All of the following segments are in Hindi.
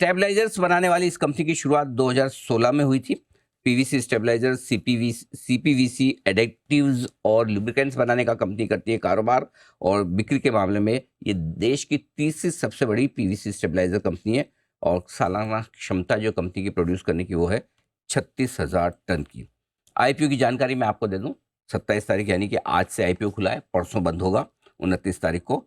स्टेबलाइजर्स बनाने वाली इस कंपनी की शुरुआत 2016 में हुई थी। पीवीसी स्टेबलाइजर, सीपीवीसी एडिटिव्स और लुब्रिकेंट्स बनाने का कंपनी करती है कारोबार, और बिक्री के मामले में ये देश की तीसरी सबसे बड़ी पीवीसी स्टेबलाइजर कंपनी है। और सालाना क्षमता जो कंपनी की प्रोड्यूस करने की वो है 36,000 टन की। आईपीओ की जानकारी मैं आपको दे दूं, 27 तारीख यानी कि आज से आईपीओ खुला है, परसों बंद होगा 29 तारीख को,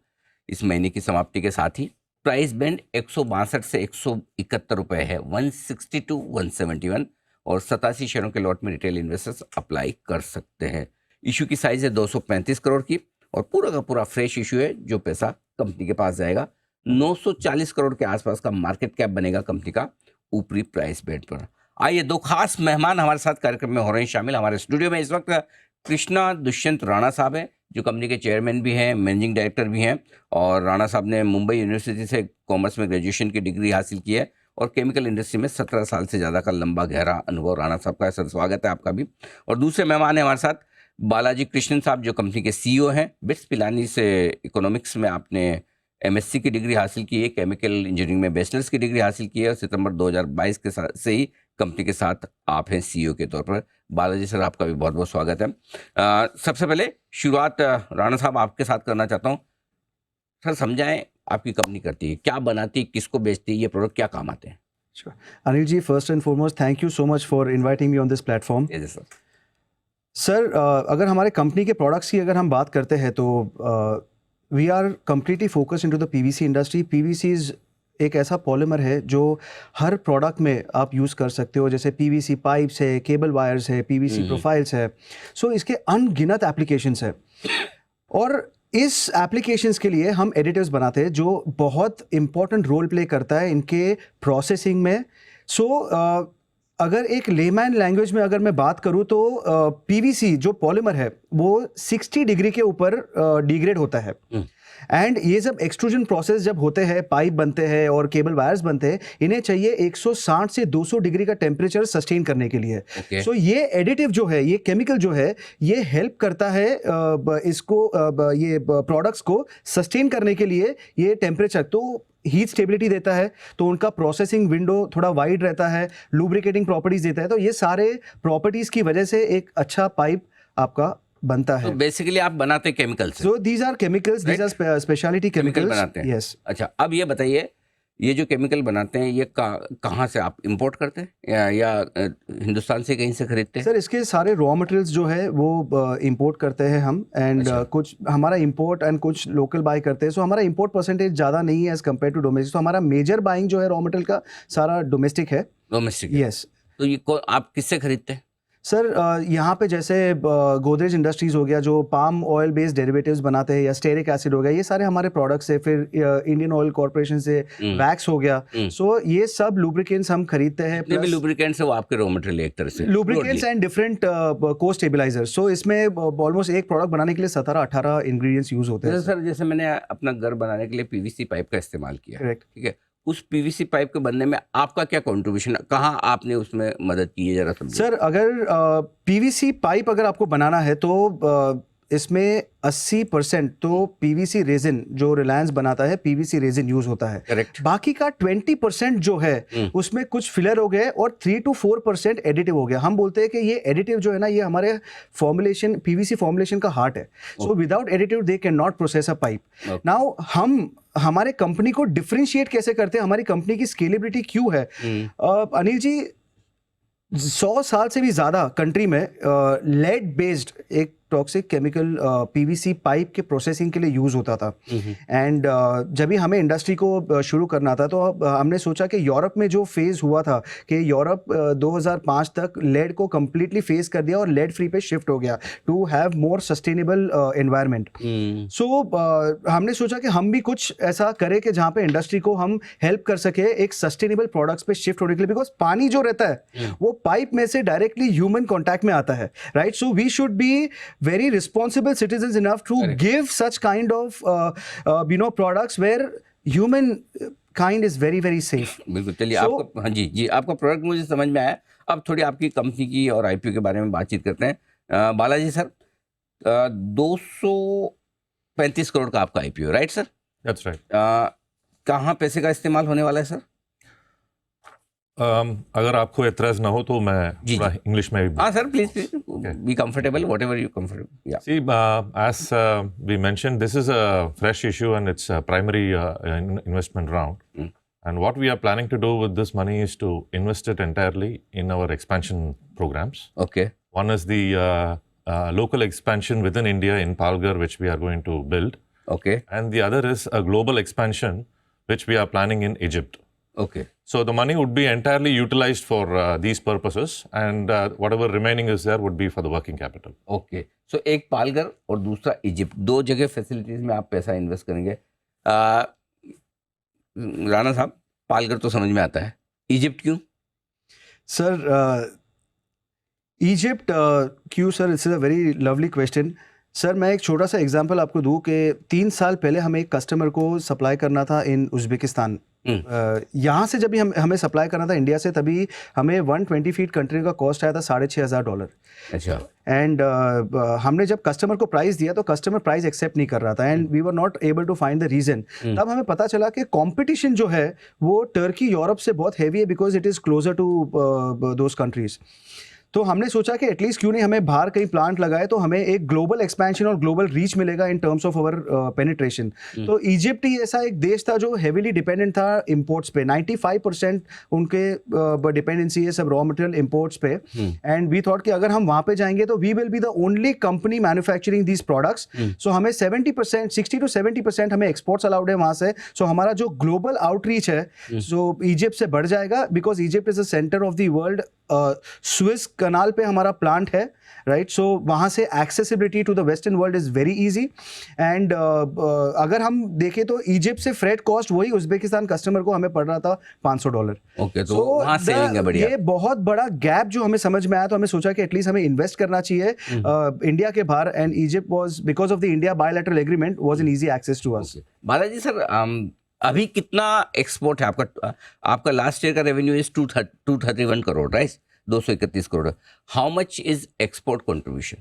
इस महीने की समाप्ति के साथ ही। प्राइस बैंड 162 से 171 रुपए है, 160 टू 171, और 87 शेयरों के लॉट में रिटेल इन्वेस्टर्स अप्लाई कर सकते हैं। इशू की साइज है 235 करोड़ की, और पूरा का पूरा फ्रेश इशू है। जो पैसा कंपनी के पास जाएगा 940 करोड़ के आसपास का मार्केट कैप बनेगा कंपनी का ऊपरी प्राइस बैंड पर। आइए, दो खास मेहमान हमारे साथ कार्यक्रम में हो रहे हैं शामिल। हमारे स्टूडियो में इस वक्त कृष्णा दुष्यंत राणा साहब हैं, जो कंपनी के चेयरमैन भी हैं, मैनेजिंग डायरेक्टर भी हैं। और राणा साहब ने मुंबई यूनिवर्सिटी से कॉमर्स में ग्रेजुएशन की डिग्री हासिल की है, और केमिकल इंडस्ट्री में 17 साल से ज़्यादा का लंबा गहरा अनुभव राणा साहब का है। सर, स्वागत है आपका भी। और दूसरे मेहमान हैं हमारे साथ बालाजी कृष्णन साहब, जो कंपनी के सीईओ हैं। बिट्स पिलानी से इकोनॉमिक्स में आपने एमएससी की डिग्री हासिल की है, केमिकल इंजीनियरिंग में बैचलर्स की डिग्री हासिल की है, और सितंबर 2022 के साथ से ही कंपनी के साथ आप हैं सीईओ के तौर पर। बालाजी सर, आपका भी बहुत बहुत स्वागत है। सबसे पहले शुरुआत राणा साहब आपके साथ करना चाहता हूँ। सर, समझाएं आपकी कंपनी करती है क्या, बनाती है, किसको बेचती है, ये प्रोडक्ट क्या काम आते हैं? Sure. Anil ji, first and foremost, thank you so much for inviting me on this platform. Yes, sir. Sir, अगर हमारे कंपनी के प्रोडक्ट्स की अगर हम बात करते हैं तो we are completely focused into the PVC industry. PVC एक ऐसा पॉलीमर है जो हर प्रोडक्ट में आप यूज़ कर सकते हो, जैसे पीवीसी पाइप्स है, केबल वायर्स है, पीवीसी प्रोफाइल्स है। सो इसके अनगिनत एप्लीकेशंस है, और इस एप्लीकेशंस के लिए हम एडिटिव्स बनाते हैं जो बहुत इंपॉर्टेंट रोल प्ले करता है इनके प्रोसेसिंग में। सो अगर एक लेमैन लैंग्वेज में अगर मैं बात करूं तो पीवीसी जो पॉलीमर है वो 60 डिग्री के ऊपर डिग्रेड होता है। एंड ये सब एक्सट्रूजन प्रोसेस जब होते हैं, पाइप बनते हैं और केबल वायर्स बनते हैं, इन्हें चाहिए 160 से 200 डिग्री का टेम्परेचर सस्टेन करने के लिए। सो ये एडिटिव जो है, ये केमिकल जो है, ये हेल्प करता है इसको ये प्रोडक्ट्स को सस्टेन करने के लिए। ये टेम्परेचर तो हीट स्टेबिलिटी देता है, तो उनका प्रोसेसिंग विंडो थोड़ा वाइड रहता है, लुब्रिकेटिंग प्रॉपर्टीज देता है। तो ये सारे प्रॉपर्टीज की वजह से एक अच्छा पाइप आपका बनता है। तो बेसिकली आप बनाते केमिकल से? So these are chemicals, these are speciality chemicals बनाते हैं। यस। अच्छा, अब ये बताइए, ये जो केमिकल बनाते हैं ये कहाँ से आप इंपोर्ट करते हैं या हिंदुस्तान से कहीं से खरीदते हैं? सर, इसके सारे रॉ मटेरियल्स जो है वो इंपोर्ट करते हैं हम, एंड कुछ हमारा इंपोर्ट एंड कुछ लोकल बाय करते हैं। सो हमारा इंपोर्ट परसेंटेज ज़्यादा नहीं है एज कम्पेयर टू डोमेस्टिक। तो हमारा मेजर बाइंग जो है रॉ मटेरियल का सारा डोमेस्टिक है। डोमेस्टिक? यस। तो ये आप किससे खरीदते हैं? सर, यहाँ पे जैसे गोदरेज इंडस्ट्रीज़ हो गया जो पाम ऑयल बेस्ड डेरिवेटिव्स बनाते हैं, या स्टेरिक एसिड हो गया, ये सारे हमारे प्रोडक्ट्स है। फिर इंडियन ऑयल कॉर्पोरेशन से वैक्स हो गया। सो ये सब लुब्रिकेंट्स हम खरीदते हैं। जितने भी लुब्रिकेंट्स है वो आपके रॉ मटेरियल एक तरह से लुब्रिकेंट्स एंड डिफरेंट को स्टेबिलाइजर्स। सो इसमें ऑलमोस्ट एक प्रोडक्ट बनाने के लिए 17-18 इंग्रेडिएंट्स यूज होते हैं। सर, जैसे मैंने अपना घर बनाने के लिए पीवीसी पाइप का इस्तेमाल किया, करेक्ट, ठीक है, उस पीवीसी पाइप के बनने में आपका क्या कंट्रीब्यूशन, कहाँ आपने उसमें मदद की है, जरा समझिए। सर, अगर पीवीसी पाइप अगर आपको बनाना है तो इसमें 80% तो पीवीसी रेजिन जो रिलायंस बनाता है, पीवीसी रेजिन यूज होता है। करेक्ट। बाकी का 20% जो है उसमें कुछ फिलर हो गए और 3 to 4% एडिटिव हो गया। हम बोलते हैं कि ये एडिटिव जो है ना, ये हमारे फॉर्मुलेशन, पीवीसी फॉर्मुलेशन का हार्ट है। So without additive they can not process a pipe. Now हम हमारे कंपनी को डिफरेंशिएट कैसे करते हैं, हमारी कंपनी की स्केलेबिलिटी क्यों है? अनिल जी, 100 साल से भी ज़्यादा कंट्री में लेड बेस्ड एक टॉक्सिक केमिकल पीवीसी पाइप के प्रोसेसिंग के लिए यूज़ होता था। एंड जब भी हमें इंडस्ट्री को शुरू करना था तो हमने सोचा कि यूरोप में जो फेज़ हुआ था कि यूरोप 2005 तक लेड को कम्प्लीटली फेस कर दिया और लेड फ्री पे शिफ्ट हो गया to have more sustainable environment. So हमने सोचा कि हम भी कुछ ऐसा करें कि जहाँ पे इंडस्ट्री को हम हेल्प कर सके एक सस्टेनेबल प्रोडक्ट्स पे शिफ्ट होने के लिए, बिकॉज पानी जो रहता है वो पाइप में से डायरेक्टली ह्यूमन कॉन्टैक्ट में आता है, right? So we should be very responsible citizens enough to Correct. give such kind of products where human kind is very very safe. बिल्कुल। चलिए, आपका, हाँ जी जी, आपका प्रोडक्ट मुझे समझ में आया। अब थोड़ी आपकी कंपनी की और आईपीओ के बारे में बातचीत करते हैं। बालाजी सर, 235 करोड़ का आपका IPO, right sir? That's right. कहाँ पैसे का इस्तेमाल होने वाला है सर? अगर आपको एतराज ना हो तो मैं जी, थोड़ा जी। इंग्लिश में भी हाँ sir, please be comfortable, what ever you comfortable. या See, as we mentioned, this is a fresh issue and it's a primary investment round. Mm. And what we are planning to do with this money is to invest it entirely in our expansion programs. Okay One is the local expansion within India in Palghar, which we are going to build. Okay And the other is a global expansion, which we are planning in Egypt. Okay So the money would be entirely utilized for these purposes, and whatever remaining is there would be for the working capital. Okay. So एक पालघर और दूसरा इजिप्ट, दो जगह फैसिलिटीज में आप पैसा इन्वेस्ट करेंगे। राणा साहब, पालघर तो समझ में आता है, इजिप्ट क्यों? सर इजिप्ट क्यों sir, it's a very lovely question. Sir मैं एक छोटा सा एग्जांपल आपको दूं कि 3 साल पहले हमें एक कस्टमर को सप्लाई करना था इन उज़्बेकिस्तान। यहाँ से जब भी हमें सप्लाई करना था इंडिया से, तभी हमें 120 फीट कंट्री का कॉस्ट आया था $6,500। अच्छा। एंड हमने जब कस्टमर को प्राइस दिया तो कस्टमर प्राइस एक्सेप्ट नहीं कर रहा था, and we were not able to find the reason. तब हमें पता चला कि कंपटीशन जो है वो टर्की यूरोप से बहुत हैवी है, because it is closer to those countries. तो हमने सोचा कि एटलीस्ट क्यों नहीं हमें बाहर कहीं प्लांट लगाए तो हमें एक ग्लोबल एक्सपेंशन और ग्लोबल रीच मिलेगा in terms of our penetration. तो इजिप्ट ही ऐसा एक देश था जो हेवीली डिपेंडेंट था इंपोर्ट्स पे। 95% उनके डिपेंडेंसी है सब रॉ मटेरियल इंपोर्ट्स पे। एंड वी थॉट कि अगर हम वहाँ पे जाएंगे तो we will be the only company manufacturing these products. So हमें 70%, 60 to 70% हमें एक्सपोर्ट्स अलाउड है वहाँ से। सो हमारा जो ग्लोबल आउटरीच है जो इजिप्ट से बढ़ जाएगा, because Egypt is the centre of the world. Suez canal पे हमारा प्लांट है, राइट। सो वहाँ से accessibility to the western world is very easy. And अगर हम देखें तो इजिप्ट से फ्रेट कॉस्ट वही उज़्बेकिस्तान कस्टमर को हमें पड़ रहा था $500। ओके, तो वहाँ सेविंग है बढ़िया। ये बहुत बड़ा गैप जो हमें समझ में आया, तो हमें सोचा कि एटलीस्ट हमें इन्वेस्ट करना चाहिए इंडिया के बाहर। And Egypt was, because of the India bilateral agreement, was an easy access to us. Balaji sir, अभी कितना एक्सपोर्ट है आपका? आपका लास्ट ईयर का revenue is 231 crore, right? 231 crore. How much is export contribution?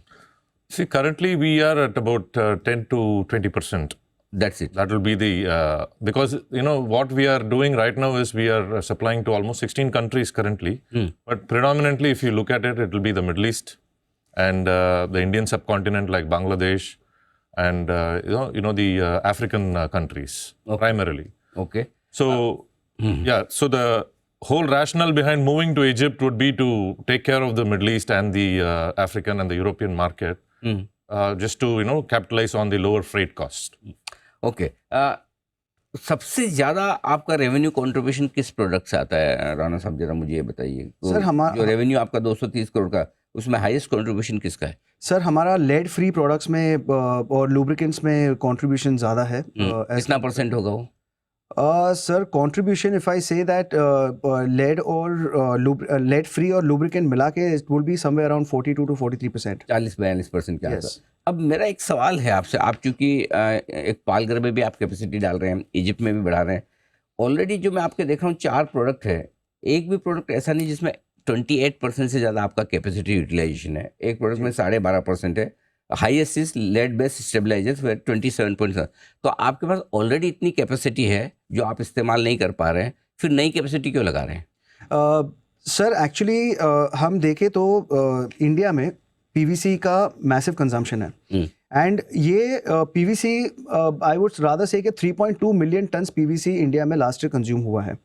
See, currently we are at about 10 to 20%. That's it. That will be the because what we are doing right now is we are supplying to almost 16 countries currently. But predominantly, if you look at it, it will be the Middle East and the Indian subcontinent like Bangladesh, and the African countries primarily. Okay So yeah, so the whole rationale behind moving to Egypt would be to take care of the Middle East and the African and the European market, just to capitalize on the lower freight cost. Okay. सबसे ज्यादा आपका रेवेन्यू कंट्रीब्यूशन किस प्रोडक्ट से आता है राणा साहब, जरा मुझे ये बताइए। तो सर, जो रेवेन्यू आपका 230 करोड़ का, उसमें हाईएस्ट कंट्रीब्यूशन किसका है? सर हमारा लेड फ्री प्रोडक्ट्स में और लुब्रिकेंट्स में कंट्रीब्यूशन ज़्यादा है। कितना परसेंट होगा वो? Sir contribution, if I say that lead और लेड फ्री और लुब्रिकेंट मिला के, it will be somewhere around 42 to 43%। 40-42% के आसपास। Yes. अब मेरा एक सवाल है आपसे, आप चूंकि एक पालघर में भी आप कैपेसिटी डाल रहे हैं, इजिप्ट में भी बढ़ा रहे हैं, ऑलरेडी जो मैं आपके देख रहा हूँ 4 प्रोडक्ट है, एक भी प्रोडक्ट ऐसा नहीं जिसमें 28% से ज़्यादा आपका कैपेसिटी यूटिलाइजेशन है। एक प्रोडक्ट में 12.5% है। Highest is lead based stabilisers 27.7। तो आपके पास ऑलरेडी इतनी कैपेसिटी है जो आप इस्तेमाल नहीं कर पा रहे हैं, फिर नई कैपेसिटी क्यों लगा रहे हैं? सर एक्चुअली हम देखें तो इंडिया में पीवीसी का मैसिव कंजम्पशन है। एंड ये पीवीसी, आई वुड रादर से कि 3.2 मिलियन टन्स पीवीसी इंडिया में लास्ट ईयर कंज्यूम हुआ है।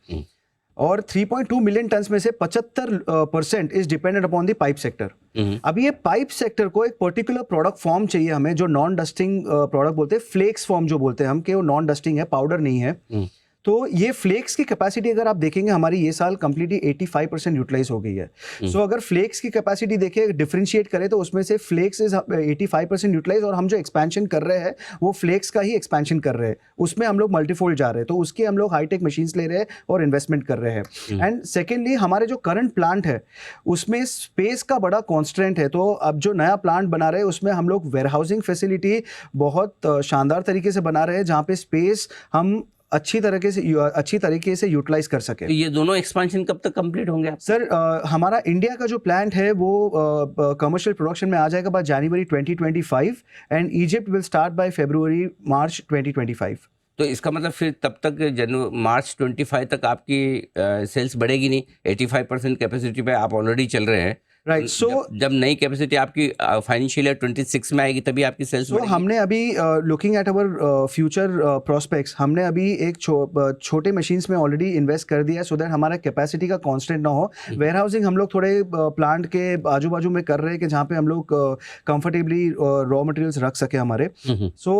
और 3.2 मिलियन टन्स में से 75% is dependent upon the pipe sector. अब ये पाइप सेक्टर को एक पर्टिकुलर प्रोडक्ट फॉर्म चाहिए हमें, जो नॉन डस्टिंग प्रोडक्ट बोलते हैं, फ्लेक्स फॉर्म जो बोलते हैं हम, कि वो नॉन डस्टिंग है, पाउडर नहीं है। तो ये फ्लेक्स की कैपेसिटी अगर आप देखेंगे हमारी ये साल कंप्लीटली 85% यूटिलाइज हो गई है। सो अगर फ्लेक्स की कैपेसिटी देखें, डिफरेंशिएट करें, तो उसमें से फ्लेक्स इज 85% यूटिलाइज, और हम जो एक्सपेंशन कर रहे हैं वो फ्लेक्स का ही एक्सपेंशन कर रहे हैं, उसमें हम लोग मल्टीफोल्ड जा रहे हैं। तो उसके हम लोग हाईटेक मशीन्स ले रहे हैं और इन्वेस्टमेंट कर रहे हैं। एंड सेकेंडली हमारे जो करंट प्लांट है उसमें स्पेस का बड़ा कॉन्स्ट्रेंट है। तो अब जो नया प्लांट बना रहे हैं उसमें हम लोग वेयरहाउसिंग फैसिलिटी बहुत शानदार तरीके से बना रहे हैं, जहाँ पे स्पेस हम अच्छी तरीके से यूटिलाइज कर सके। तो ये दोनों एक्सपेंशन कब तक कंप्लीट होंगे आप? सर हमारा इंडिया का जो प्लांट है वो कमर्शियल प्रोडक्शन में आ जाएगा by January 2025, and Egypt will start by February March 2025। तो इसका मतलब फिर तब तक मार्च 25 तक आपकी सेल्स बढ़ेगी नहीं, 85% कैपेसिटी पे आप ऑलरेडी चल रहे हैं। राइट। सो जब नई कैपेसिटी आपकी फाइनेंशियल ईयर 26 में आएगी तभी आपकी सेल्स बढ़ेगी। हमने अभी looking at our future prospects, हमने अभी एक छोटे मशीन्स में ऑलरेडी इन्वेस्ट कर दिया है, सो दैट हमारा कैपेसिटी का कांस्टेंट ना हो। वेयर हाउसिंग हम लोग थोड़े प्लांट के आजू बाजू में कर रहे हैं कि जहाँ पे हम लोग कंफर्टेबली रॉ मटेरियल्स रख सके हमारे। सो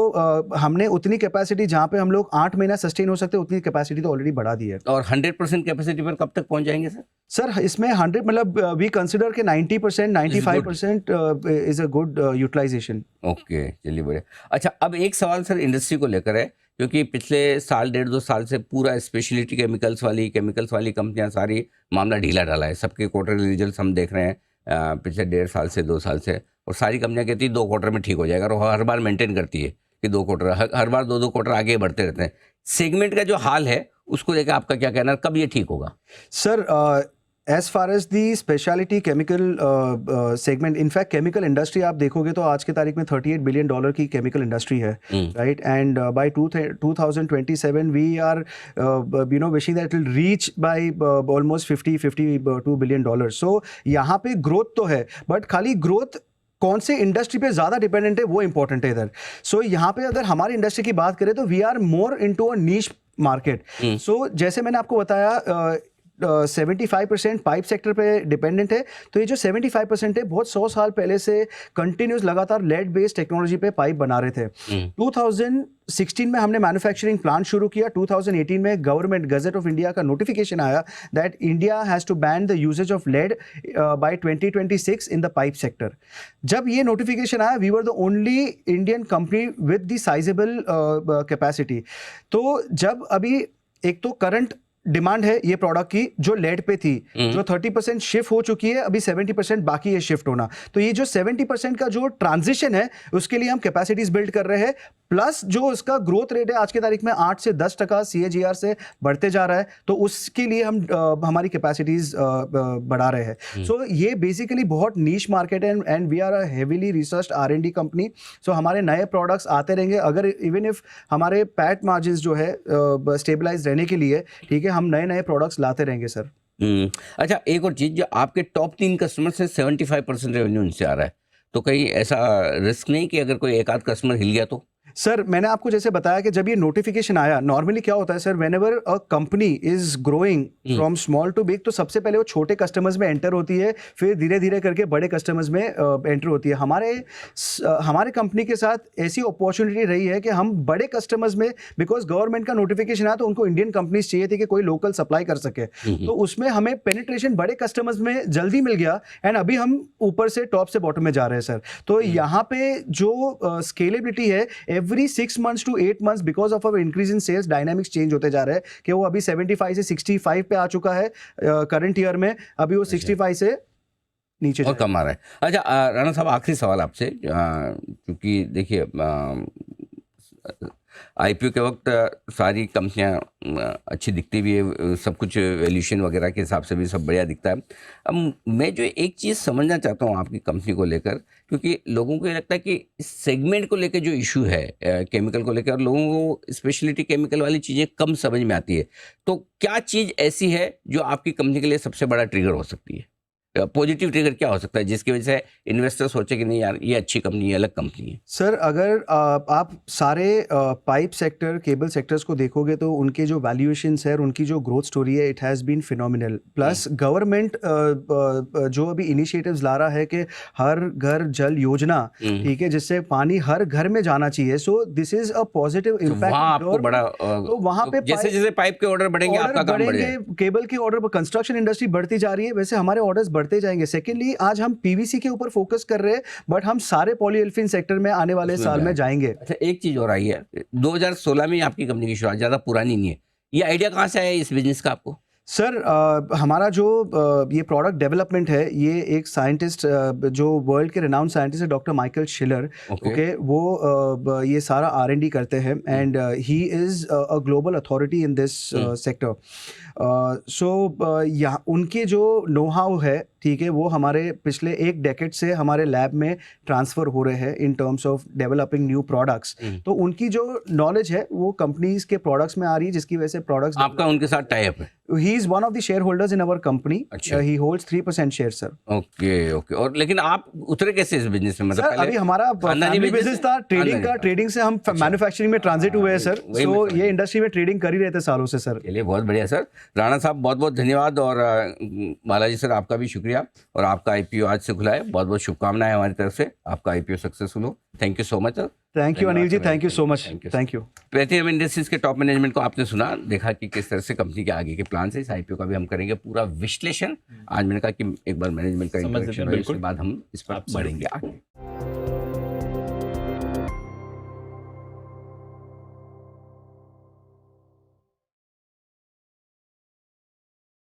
हमने उतनी कैपेसिटी जहाँ पे हम लोग 8 महीना सस्टेन हो सकते हैं, उतनी कैपेसिटी तो ऑलरेडी बढ़ा दी है। और 100% कैपेसिटी पर कब तक पहुंच जाएंगे सर? सर इसमें 100 मतलब वी कंसिडर के 90%, 95% is a good utilisation. Okay, चलिए बढ़िया। अच्छा, अब एक सवाल सर इंडस्ट्री को लेकर है, क्योंकि पिछले साल 1.5-2 साल से पूरा स्पेशलिटी केमिकल्स वाली कंपनियां सारी मामला ढीला डाला है। सबके क्वार्टरली रिजल्ट्स हम देख रहे हैं पिछले 1.5 साल से 2 साल से, और सारी कंपनियां कहती है 2 क्वार्टर में ठीक हो जाएगा, और हर बार मेंटेन करती है कि 2 क्वार्टर, हर बार 2 क्वार्टर आगे बढ़ते रहते हैं। सेगमेंट का जो हाल है उसको लेकर आपका क्या कहना है, कब ये ठीक होगा? Sir as far as the speciality chemical segment, in fact chemical industry आप देखोगे तो आज की तारीख में $38 बिलियन की केमिकल इंडस्ट्री है, right? And by 2027 we are wishing that will reach by almost $52 billion. So यहाँ पे ग्रोथ तो है, बट खाली ग्रोथ कौन से इंडस्ट्री पे ज़्यादा डिपेंडेंट है वो इंपॉर्टेंट है इधर। सो यहाँ पे अगर हमारी इंडस्ट्री की बात करें तो we are more into a niche market. So जैसे मैंने आपको बताया 75% पाइप सेक्टर पे डिपेंडेंट है, तो ये जो 75% है बहुत 100 साल पहले से कंटिन्यूस लगातार लेड बेस्ड टेक्नोलॉजी पे पाइप बना रहे थे। 2016 में हमने मैन्युफैक्चरिंग प्लांट शुरू किया। 2018 में गवर्नमेंट गजेट ऑफ इंडिया का नोटिफिकेशन आया that India has to ban the usages of lead by 2026 in the pipe sector. जब ये नोटिफिकेशन आया, we were the only Indian company with the sizeable capacity. तो जब अभी एक तो करंट डिमांड है ये प्रोडक्ट की जो लेड पे थी, जो 30% शिफ्ट हो चुकी है, अभी 70% बाकी है शिफ्ट होना। तो ये जो 70% का जो ट्रांजिशन है उसके लिए हम कैपेसिटीज बिल्ड कर रहे हैं, प्लस जो उसका ग्रोथ रेट है आज की तारीख में 8 से 10% CAGR से बढ़ते जा रहा है, तो उसके लिए हम हमारी कैपेसिटीज बढ़ा रहे हैं। सो ये बेसिकली बहुत नीश मार्केट है and we are a heavily researched R&D company. So हमारे नए प्रोडक्ट्स आते रहेंगे। अगर इवन इफ हमारे पैट मार्जिन्स जो है स्टेबलाइज रहने के लिए, ठीक है, हम नए प्रोडक्ट्स लाते रहेंगे सर। अच्छा, एक और चीज, जो आपके टॉप 3 कस्टमर से 75% रेवेन्यू इनसे आ रहा है, तो कहीं ऐसा रिस्क नहीं कि अगर कोई एक आध कस्टमर हिल गया तो? सर मैंने आपको जैसे बताया कि जब ये नोटिफिकेशन आया, नॉर्मली क्या होता है sir, whenever a company is growing from small to big, तो सबसे पहले वो छोटे कस्टमर्स में एंटर होती है, फिर धीरे धीरे करके बड़े कस्टमर्स में एंटर होती है। हमारे कंपनी के साथ ऐसी अपॉर्चुनिटी रही है कि हम बड़े कस्टमर्स में, बिकॉज गवर्नमेंट का नोटिफिकेशन आया तो उनको इंडियन कंपनीज चाहिए थी कि कोई लोकल सप्लाई कर सके, तो उसमें हमें पेनिट्रेशन बड़े कस्टमर्स में जल्दी मिल गया, एंड अभी हम ऊपर से टॉप से बॉटम में जा रहे हैं सर। तो यहाँ पे जो स्केलेबिलिटी है, every 6 months to 8 months because of our increase in sales, dynamics change होते जा रहे हैं कि वो अभी 75 से 65 पे आ चुका है करंट ईयर में, अभी वो 65 से नीचे और कम आ रहा है। अच्छा राणा साहब, आखिरी सवाल आपसे, क्योंकि देखिए IPO के वक्त सारी कंपनियां अच्छी दिखती भी है, सब कुछ वैल्यूएशन वगैरह के हिसाब से भी सब बढ़िया दिखता है। अब मैं जो एक चीज़ समझना चाहता हूं आपकी कंपनी को लेकर, क्योंकि लोगों को ये लगता है कि इस सेगमेंट को लेकर जो इशू है केमिकल को लेकर, लोगों को स्पेशलिटी केमिकल वाली चीज़ें कम समझ में आती है, तो क्या चीज़ ऐसी है जो आपकी कंपनी के लिए सबसे बड़ा ट्रिगर हो सकती है? पॉजिटिव ट्रिगर क्या हो सकता है जिसकी वजह से इन्वेस्टर सोचे कि नहीं यार ये अच्छी कंपनी है, अलग कंपनी है? सर अगर आप सारे पाइप सेक्टर, केबल सेक्टर्स को देखोगे तो उनके जो वैल्यूएशंस है, उनकी जो ग्रोथ स्टोरी है, it has been phenomenal. Plus government जो अभी इनिशिएटिव्स ला रहा है कि हर घर जल योजना, ठीक है, जिससे पानी हर घर में जाना चाहिए, so this is a positive impact. आपको बड़ा तो वहाँ पे जैसे जैसे पाइप के ऑर्डर बढ़ेंगे आपका काम बढ़ेगा, केबल के ऑर्डर, कंस्ट्रक्शन इंडस्ट्री बढ़ती जा रही है, वैसे हमारे ऑर्डर्स बढ़ते जाएंगे। सेकेंडली, आज हम PVC के ऊपर फोकस कर रहे हैं, बट हम सारे पॉलीएल्फिन सेक्टर में आने वाले साल में जाएंगे। अच्छा, एक चीज और आई है, 2016 में आपकी कंपनी की शुरुआत, ज्यादा पुरानी नहीं है, ये आइडिया कहाँ से आया इस बिजनेस का आपको? सर हमारा जो ये प्रोडक्ट डेवलपमेंट है, ये एक साइंटिस्ट जो वर्ल्ड के रिनाउंड साइंटिस्ट है, डॉक्टर माइकल शिलर, ओके, वो ये सारा R&D करते हैं, and he is a global authority in this sector. So यहाँ उनके जो नो हाउ है ठीक है, वो हमारे पिछले 1 डेकेड से हमारे लैब में ट्रांसफ़र हो रहे हैं in terms of developing new products. तो उनकी जो नॉलेज है वो कंपनीज के प्रोडक्ट्स में आ रही है, जिसकी वजह से प्रोडक्ट्स आपका उनके साथ टाई अप है? He is one of the share holders in our company. अच्छा। He holds 3% share sir. Okay okay. और लेकिन आप उतरे कैसे इस बिजनेस में? मतलब सर पहले अभी हमारा खानदानी फैमिली बिजनेस था, ट्रेडिंग खानदानी का, था। ट्रेडिंग से हम मैन्युफैक्चरिंग में ट्रांजिट हुए हैं सर। वही मैं सो समझ ये इंडस्ट्री में ट्रेडिंग कर ही रहे थे सालों से सर। चलिए बहुत बढ़िया सर। राणा साहब बहुत बहुत धन्यवाद। और बालाजी सर आपका भी शुक्रिया। और आपका आईपीओ आज से खुला है, बहुत बहुत शुभकामनाएं हमारी तरफ से, आपका आईपीओ सक्सेसफुल हो। Thank you so much sir. Thank you Anil ji, thank you so much, Thank you, thank you. Platinum Industries के टॉप मैनेजमेंट को आपने सुना, देखा कि किस तरह से कंपनी के आगे के प्लान है। इस आईपीओ का भी हम करेंगे पूरा विश्लेषण। आज मैंने कहा कि एक बार मैनेजमेंट का इंट्रोडक्शन, उसके बाद हम इस पर बढ़ेंगे आगे।